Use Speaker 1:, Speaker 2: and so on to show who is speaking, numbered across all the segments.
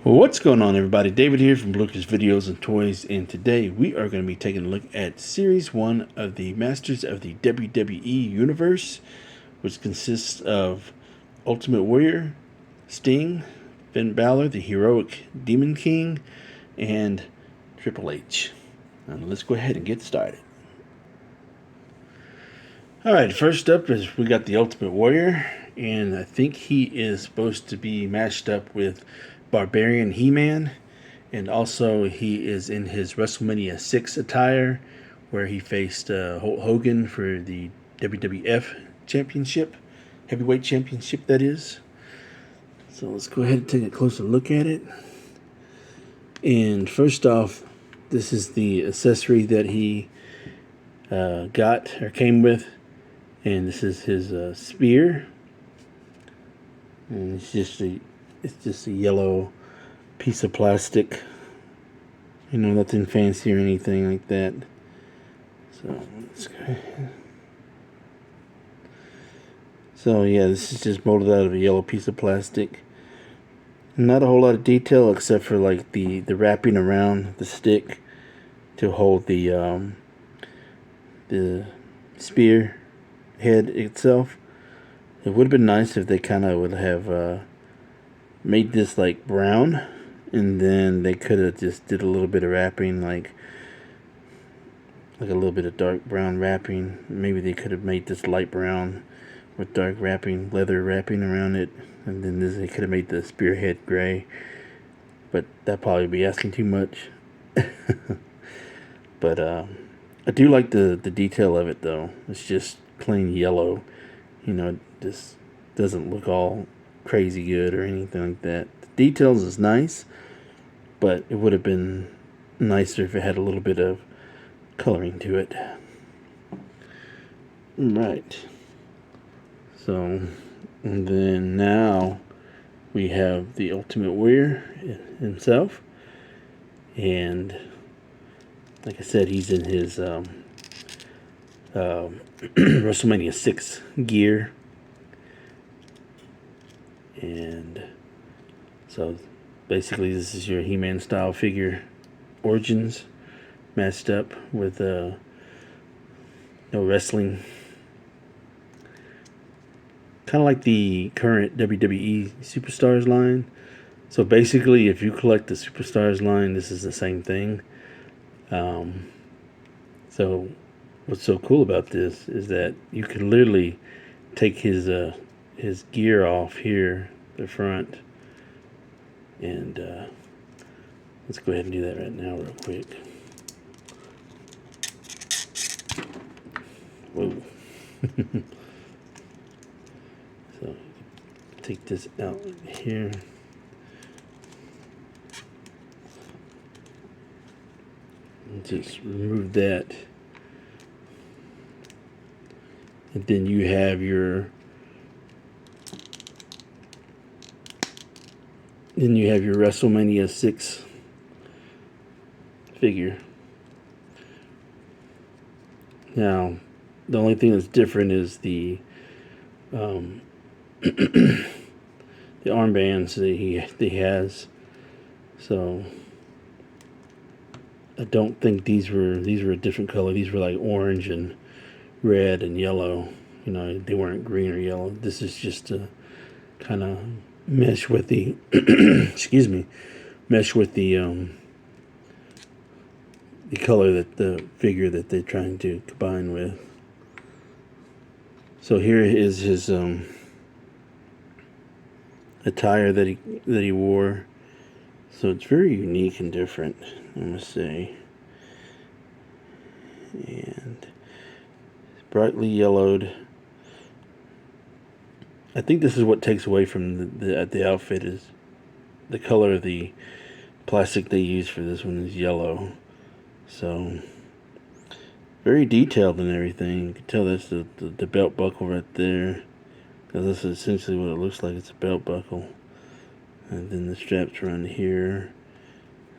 Speaker 1: What's going on, everybody? David here from Bluckers Videos and Toys, and today we are going to be taking a look at Series 1 of the Masters of the WWE Universe, which consists of Ultimate Warrior, Sting, Finn Balor, the Heroic Demon King, and Triple H. Now, let's go ahead and get started. Alright, first up is we got the Ultimate Warrior, and I think he is supposed to be matched up with Barbarian He-Man, and also he is in his WrestleMania 6 attire, where he faced Hulk Hogan for the WWF Championship, Heavyweight Championship that is. So let's go ahead and take a closer look at it. And first off, this is the accessory that he got or came with, and this is his spear, and it's just a yellow piece of plastic, nothing fancy or anything like that. So let's go ahead. So yeah, this is just molded out of a yellow piece of plastic. Not a whole lot of detail except for like the wrapping around the stick to hold the spear head itself. It would have been nice if they kind of would have made this like brown, and then they could have just did a little bit of wrapping, like a little bit of dark brown wrapping. Maybe they could have made this light brown with dark wrapping, leather wrapping around it, and then they could have made the spearhead gray, but that'd probably be asking too much. But I do like the detail of it, though. It's just plain yellow. It just doesn't look all crazy good or anything like that. The details is nice, but it would have been nicer if it had a little bit of coloring to it. Right. So, and then now we have the Ultimate Warrior himself, and like I said, he's in his WrestleMania 6 gear. And so basically this is your He-Man style figure origins matched up with no wrestling. Kind of like the current WWE Superstars line. So basically, if you collect the Superstars line, this is the same thing. So what's so cool about this is that you can literally take his gear off here, the front, and let's go ahead and do that right now real quick. Whoa. So take this out here. And just remove that. And then you have your WrestleMania 6 figure. Now, the only thing that's different is the the armbands that he has. So I don't think these were a different color. These were like orange and red and yellow. They weren't green or yellow. This is just to kind of mesh with the the color that the figure that they're trying to combine with. So here is his attire that he wore. So it's very unique and different, I must say. And it's brightly yellowed. I think this is what takes away from the outfit, is the color of the plastic they use for this one is yellow. So very detailed and everything. You can tell that's the belt buckle right there, because this is essentially what it looks like. It's a belt buckle, and then the straps around here,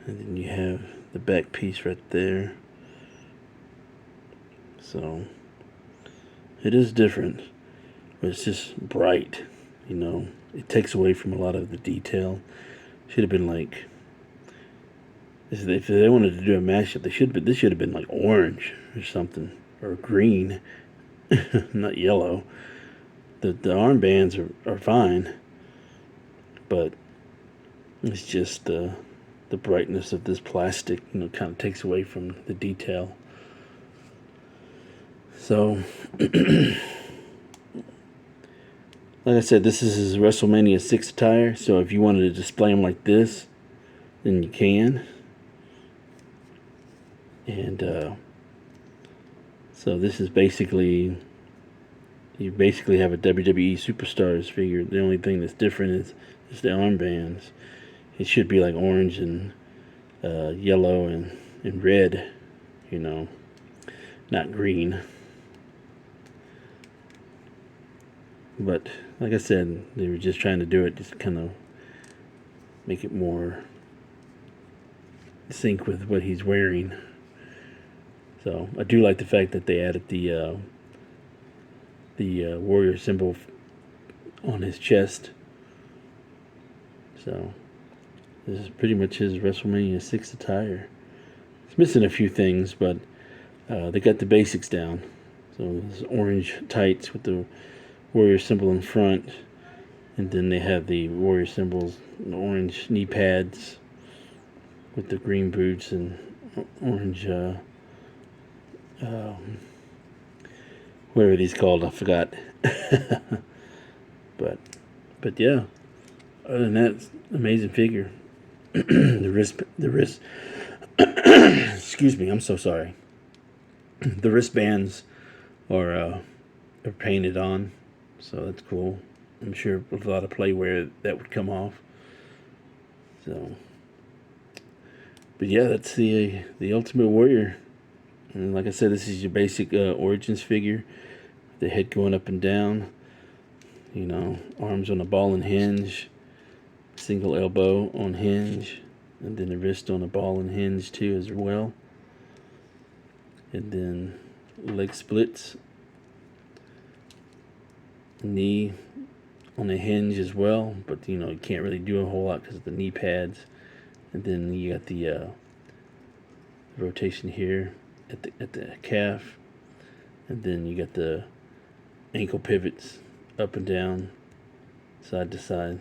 Speaker 1: and then you have the back piece right there. So it is different, but it's just bright. It takes away from a lot of the detail. Should have been like, if they wanted to do a mashup, this should have been like orange or something, or green, not yellow. The armbands are fine, but it's just the brightness of this plastic, kind of takes away from the detail. So, like I said, this is his WrestleMania 6 attire, so if you wanted to display him like this, then you can. And so this is basically, you basically have a WWE Superstars figure. The only thing that's different is the armbands. It should be like orange and yellow and red, not green. But like I said, they were just trying to do it, just kind of make it more sync with what he's wearing. So I do like the fact that they added the warrior symbol on his chest. So this is pretty much his WrestleMania 6 attire. It's missing a few things, but they got the basics down. So this orange tights with the warrior symbol in front, and then they have the warrior symbols, the orange knee pads with the green boots and orange whatever these called, I forgot. but yeah, other than that, it's an amazing figure. the wrist excuse me, I'm so sorry. The wristbands are painted on, so that's cool. I'm sure with a lot of playwear that would come off. So, but yeah, that's the Ultimate Warrior. And like I said, this is your basic Origins figure. The head going up and down. Arms on a ball and hinge. Single elbow on hinge. And then the wrist on a ball and hinge too as well. And then leg splits. Knee on a hinge as well. But you can't really do a whole lot because of the knee pads. And then you got the rotation here at the calf, and then you got the ankle pivots up and down, side to side.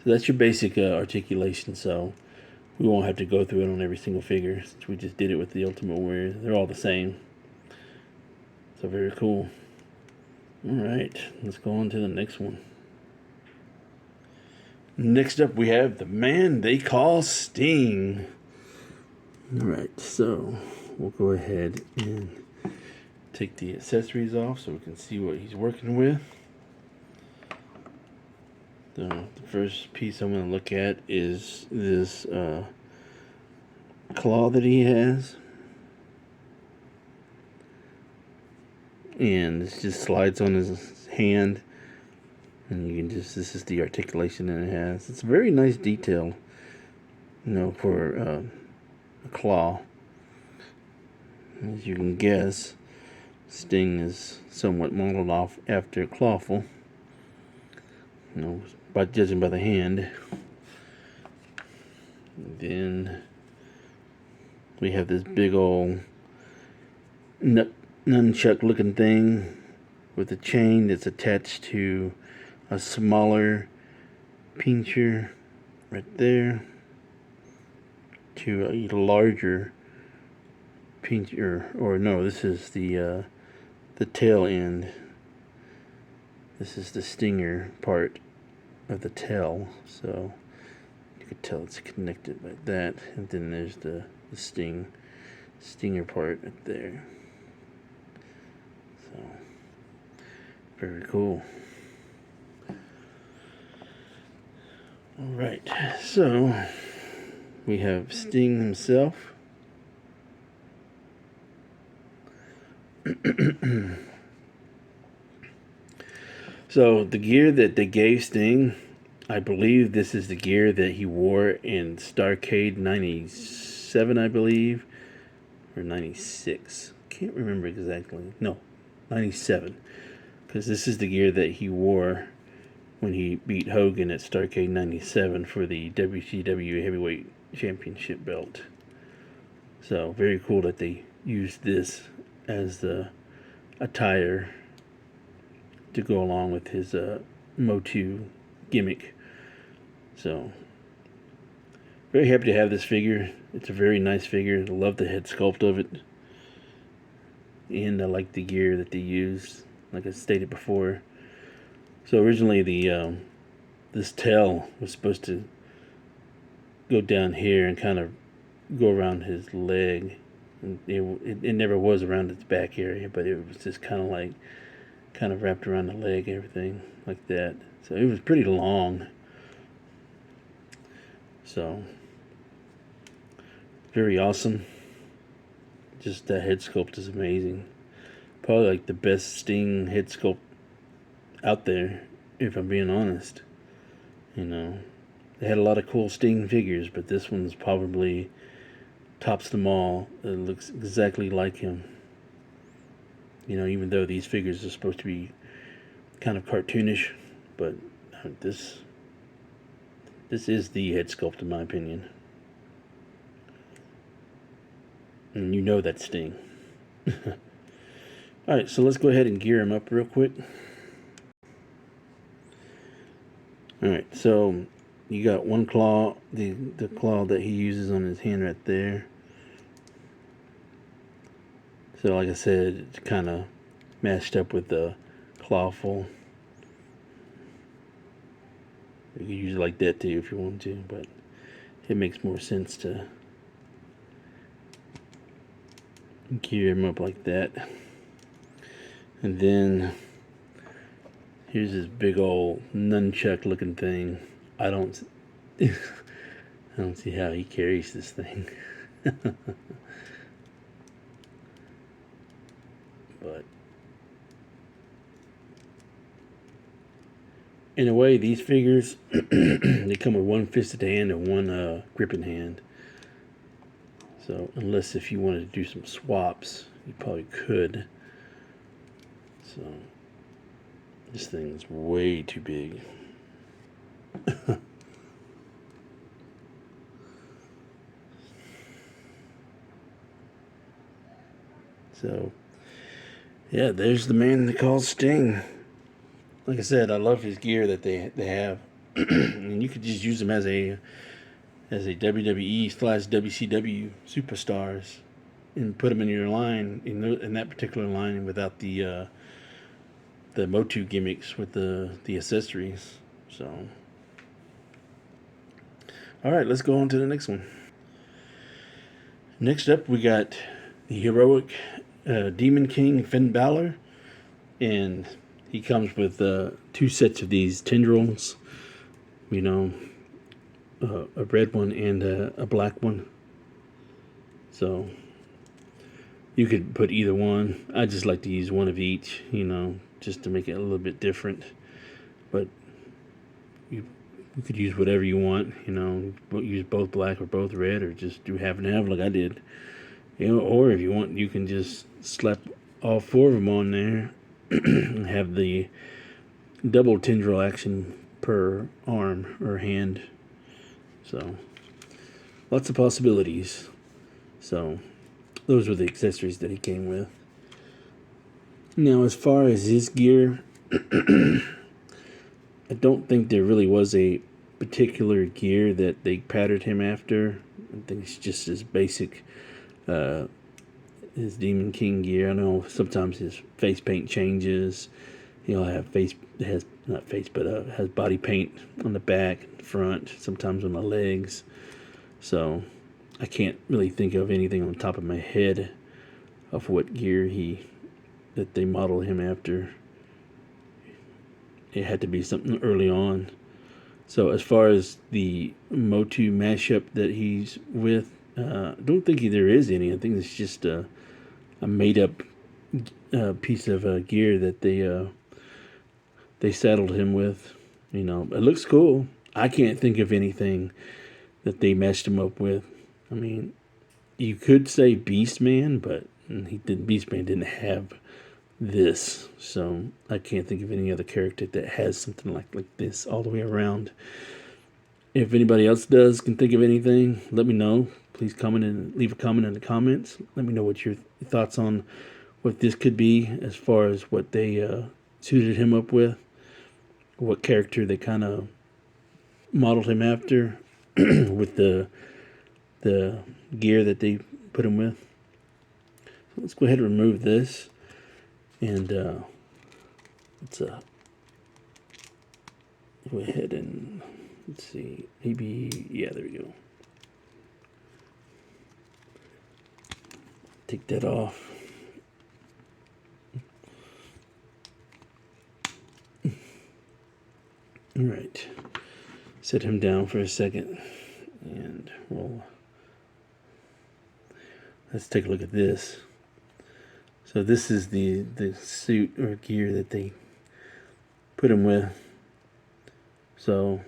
Speaker 1: So that's your basic articulation. So we won't have to go through it on every single figure, since we just did it with the Ultimate Warrior. They're all the same. So very cool. All right, let's go on to the next one. Next up, we have the man they call Sting. Alright, so we'll go ahead and take the accessories off so we can see what he's working with. The first piece I'm going to look at is this claw that he has. And this just slides on his hand. And you can this is the articulation that it has. It's a very nice detail, for a claw. As you can guess, Sting is somewhat modeled off after Clawful, by judging by the hand. And then we have this big old nunchuck looking thing with a chain that's attached to a smaller pincher right there to a larger pincher, or no, this is the tail end. This is the stinger part of the tail, so you can tell it's connected by that, and then there's the stinger part right there. So very cool. Alright, so we have Sting himself. So the gear that they gave Sting, I believe this is the gear that he wore in Starrcade 97, I believe, or 96. Can't remember exactly. No, 97, because this is the gear that he wore when he beat Hogan at Starrcade 97 for the WCW Heavyweight Championship belt. So very cool that they used this as the attire to go along with his Motu gimmick. So very happy to have this figure. It's a very nice figure. I love the head sculpt of it. And I like the gear that they used, like I stated before. So originally this tail was supposed to go down here and kind of go around his leg. And it never was around its back area, but it was just kind of wrapped around the leg and everything like that. So it was pretty long. So very awesome. Just that head sculpt is amazing. Probably like the best Sting head sculpt out there, if I'm being honest. You know, they had a lot of cool Sting figures, but this one's probably tops them all. It looks exactly like him. You know, even though these figures are supposed to be kind of cartoonish, but this is the head sculpt in my opinion. And you know that's Sting. Alright, so let's go ahead and gear him up real quick. Alright, so you got one claw, the claw that he uses on his hand right there. So like I said, it's kind of matched up with the clawful. You could use it like that too if you want to, but it makes more sense to gear him up like that. And then here's this big old nunchuck looking thing. I don't see how he carries this thing. But in a way, these figures they come with one fisted hand and one gripping hand. So unless if you wanted to do some swaps, you probably could. So this thing's way too big. So yeah, there's the man they call Sting. Like I said, I love his gear that they have. And you could just use them as a WWE/WCW superstars and put them in your line, in that particular line, without the Motu gimmicks with the accessories. So alright, let's go on to the next one. Next up, we got the heroic Demon King Finn Balor, and he comes with 2 sets of these tendrils, you know, a red one and a black one. So you could put either one. I just like to use one of each, you know, just to make it a little bit different. But you could use whatever you want, you know, use both black or both red, or just do half and half like I did. You know, or if you want, you can just slap all 4 of them on there and have the double tendril action per arm or hand. So lots of possibilities. So those were the accessories that he came with. Now, as far as his gear, I don't think there really was a particular gear that they patterned him after. I think it's just his basic his Demon King gear. I know sometimes his face paint changes. He'll have has body paint on the back and front, sometimes on the legs. So I can't really think of anything on the top of my head of what gear that they modeled him after. It had to be something early on. So as far as the Motu mashup that he's with, I don't think there is any. I think it's just a made-up piece of gear that they saddled him with. You know, it looks cool. I can't think of anything that they matched him up with. I mean, you could say Beastman, but Beastman didn't have this. So I can't think of any other character that has something like this all the way around. If anybody else can think of anything, let me know. Please comment and leave a comment in the comments. Let me know what your thoughts on what this could be, as far as what they suited him up with, what character they kind of modeled him after with the gear that they put him with. So let's go ahead and remove this, and let's go ahead and let's see, maybe, yeah, there we go. Take that off. All right, set him down for a second, and let's take a look at this. So this is the suit or gear that they put him with. So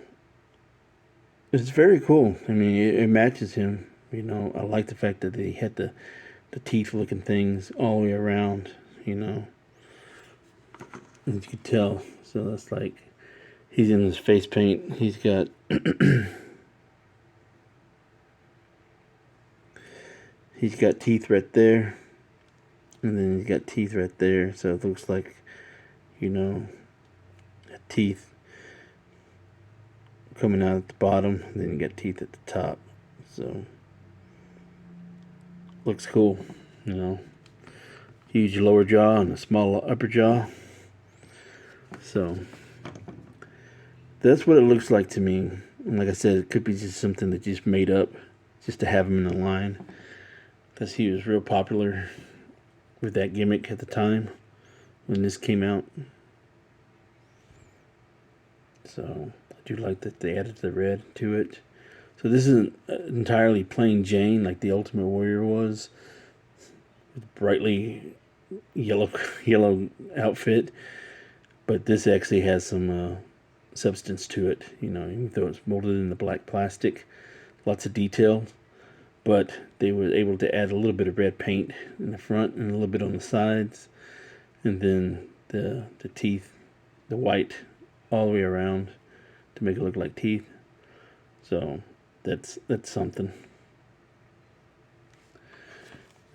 Speaker 1: it's very cool. I mean, it matches him. You know, I like the fact that they had the teeth looking things all the way around, you know. As you can tell. So that's like, he's in his face paint. He's got he's got teeth right there, and then he's got teeth right there. So it looks like, you know, teeth coming out at the bottom, and then you got teeth at the top. So looks cool, you know. Huge lower jaw and a small upper jaw. So that's what it looks like to me. And like I said, it could be just something that just made up just to have him in the line, because he was real popular with that gimmick at the time when this came out. So I do like that they added the red to it. So this isn't entirely plain Jane like the Ultimate Warrior was, with brightly yellow outfit, but this actually has some substance to it. You know, even though it's molded in the black plastic, lots of detail. But they were able to add a little bit of red paint in the front and a little bit on the sides, and then the teeth, the white, all the way around to make it look like teeth. So that's something.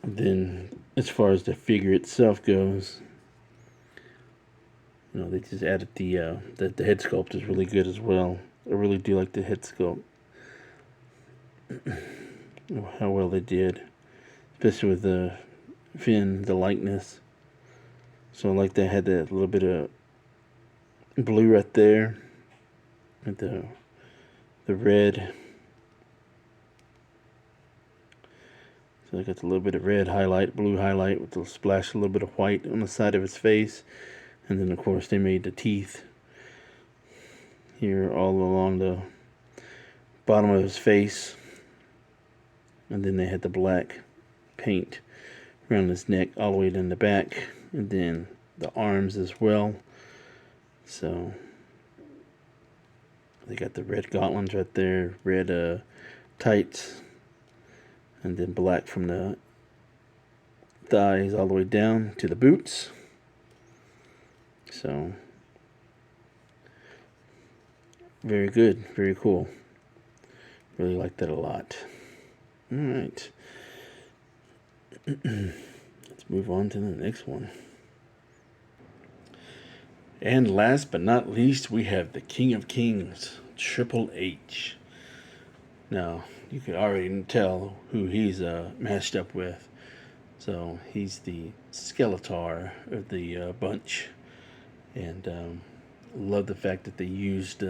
Speaker 1: Then as far as the figure itself goes, you know, they just added the head sculpt is really good as well. I really do like the head sculpt. How well they did, especially with the fin, the likeness. So I like they had that little bit of blue right there, with the red. So I got a little bit of red highlight, blue highlight, with a splash, a little bit of white on the side of his face. And then of course they made the teeth here all along the bottom of his face. And then they had the black paint around his neck all the way down the back, and then the arms as well. So they got the red gauntlets right there, red tights, and then black from the thighs all the way down to the boots. So very good, very cool. Really like that a lot. All right. Let's move on to the next one. And last but not least, we have the King of Kings, Triple H. Now, you can already tell who he's matched up with. So, he's the Skeletor of the bunch. And love the fact that they used...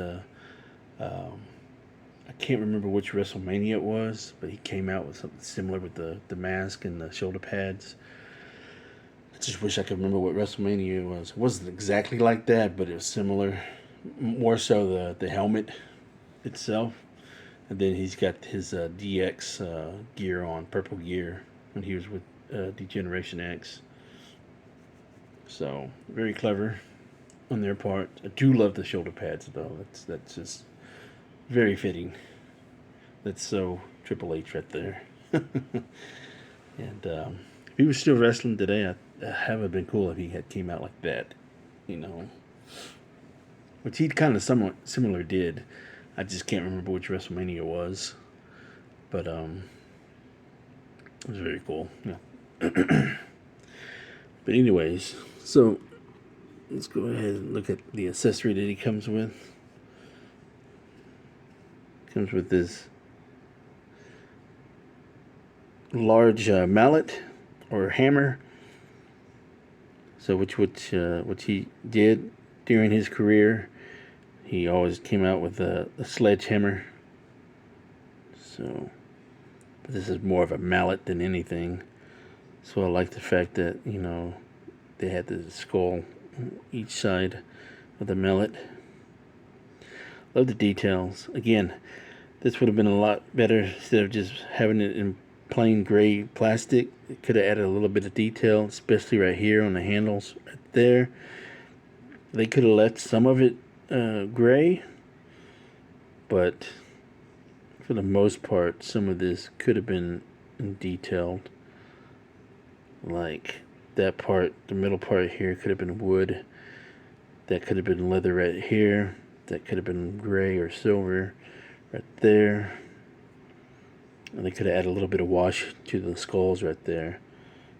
Speaker 1: I can't remember which WrestleMania it was, but he came out with something similar with the mask and the shoulder pads. I just wish I could remember what WrestleMania it was. It wasn't exactly like that, but it was similar. More so the helmet itself. And then he's got his DX gear on, purple gear, when he was with D-Generation X. So, very clever on their part. I do love the shoulder pads, though. That's just... very fitting. That's so Triple H right there. And he was still wrestling today, I have it been cool if he had came out like that, you know. Which he kind of somewhat similar did. I just can't remember which WrestleMania it was. But it was very cool. Yeah. But anyways, so let's go ahead and look at the accessory that he comes with. Comes with this large mallet or hammer. So which he did during his career. He always came out with a sledgehammer. So this is more of a mallet than anything. So I like the fact that, you know, they had the skull on each side of the mallet. Love the details. Again, this would have been a lot better instead of just having it in plain gray plastic. It could have added a little bit of detail, especially right here on the handles right there. They could have left some of it gray, but for the most part, some of this could have been detailed. Like that part, the middle part here could have been wood. That could have been leather right here. That could have been gray or silver right there. And they could have added a little bit of wash to the skulls right there.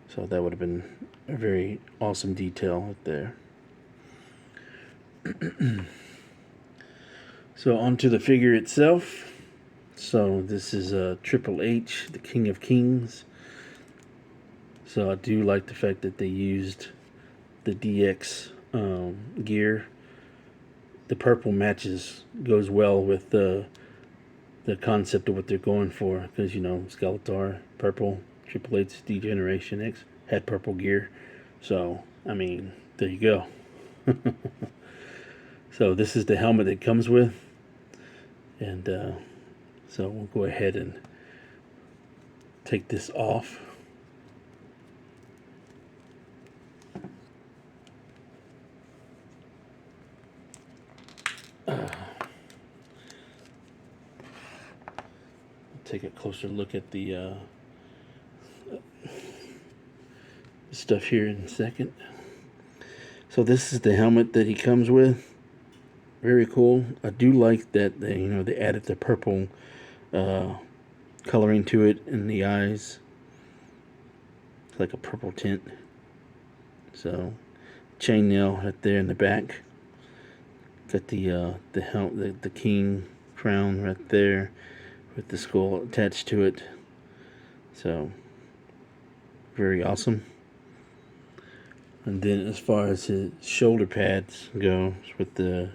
Speaker 1: So that would have been a very awesome detail right there. So onto the figure itself. So this is Triple H, the King of Kings. So I do like the fact that they used the DX gear. The purple goes well with the concept of what they're going for, because, you know, Skeletor, purple, Triple H D-Generation X had purple gear. So, I mean, there you go. So this is the helmet it comes with. And so we'll go ahead and take this off. Take a closer look at the stuff here in a second. So this is the helmet that he comes with. Very cool. I do like that they added the purple coloring to it in the eyes. It's like a purple tint. So chainmail right there in the back. Got the king crown right there with the skull attached to it. So very awesome. And then as far as his shoulder pads go, with the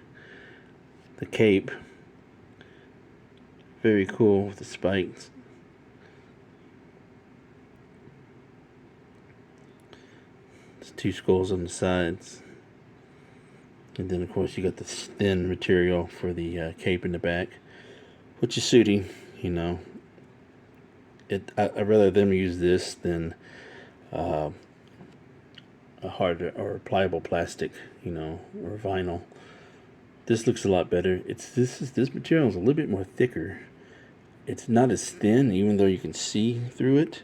Speaker 1: cape, very cool with the spikes. There's two skulls on the sides. And then of course you got the thin material for the cape in the back, which is suiting, you know. I'd rather them use this than a hard or pliable plastic, you know, or vinyl. This looks a lot better. This material is a little bit more thicker. It's not as thin, even though you can see through it,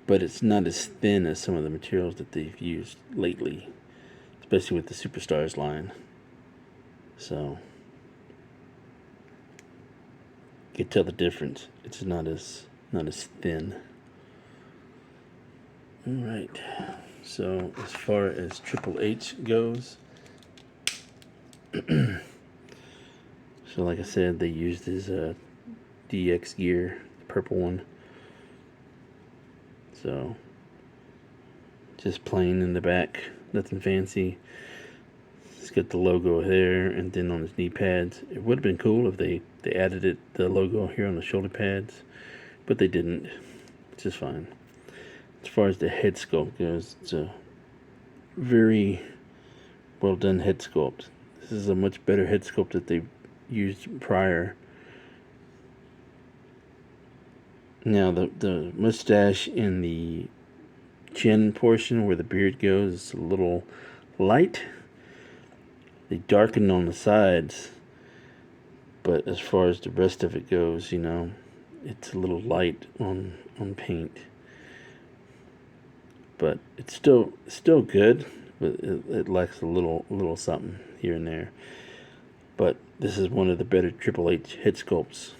Speaker 1: but it's not as thin as some of the materials that they've used lately, especially with the Superstars line. So you can tell the difference. It's not as thin. All right. So as far as Triple H goes, so like I said, they used his DX gear, the purple one. So just plain in the back, nothing fancy. It's got the logo there, and then on his knee pads. It would have been cool if they added the logo here on the shoulder pads, but they didn't. It's just fine. As far as the head sculpt goes, it's a very well done head sculpt. This is a much better head sculpt that they've used prior. Now the mustache in the chin portion where the beard goes is a little light. They darkened on the sides, but as far as the rest of it goes, you know, it's a little light on paint. but it's still good, but it lacks a little something here and there. But this is one of the better Triple H head sculpts.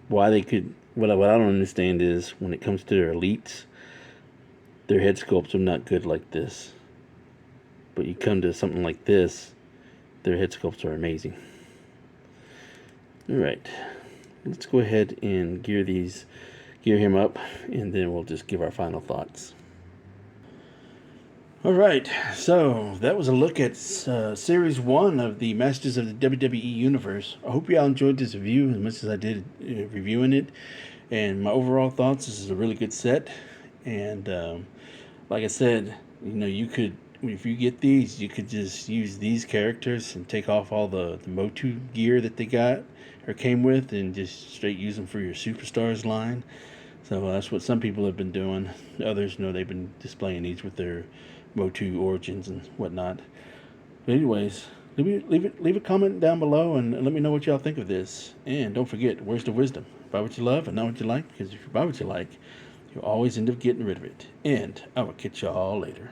Speaker 1: Why they could, what I don't understand is when it comes to their elites, their head sculpts are not good like this. But you come to something like this, their head sculpts are amazing. Alright, let's go ahead and gear him up, and then we'll just give our final thoughts. Alright, so that was a look at Series 1 of the Masters of the WWE Universe. I hope y'all enjoyed this review as much as I did reviewing it. And my overall thoughts, this is a really good set. And like I said, you know, you could, if you get these, you could just use these characters and take off all the Motu gear that they got or came with and just straight use them for your Superstars line. So that's what some people have been doing. Others, know they've been displaying these with their Motu origins and whatnot. But anyways, leave a comment down below and let me know what y'all think of this. And don't forget, where's the wisdom? Buy what you love and not what you like, because if you buy what you like, you'll always end up getting rid of it. And I will catch y'all later.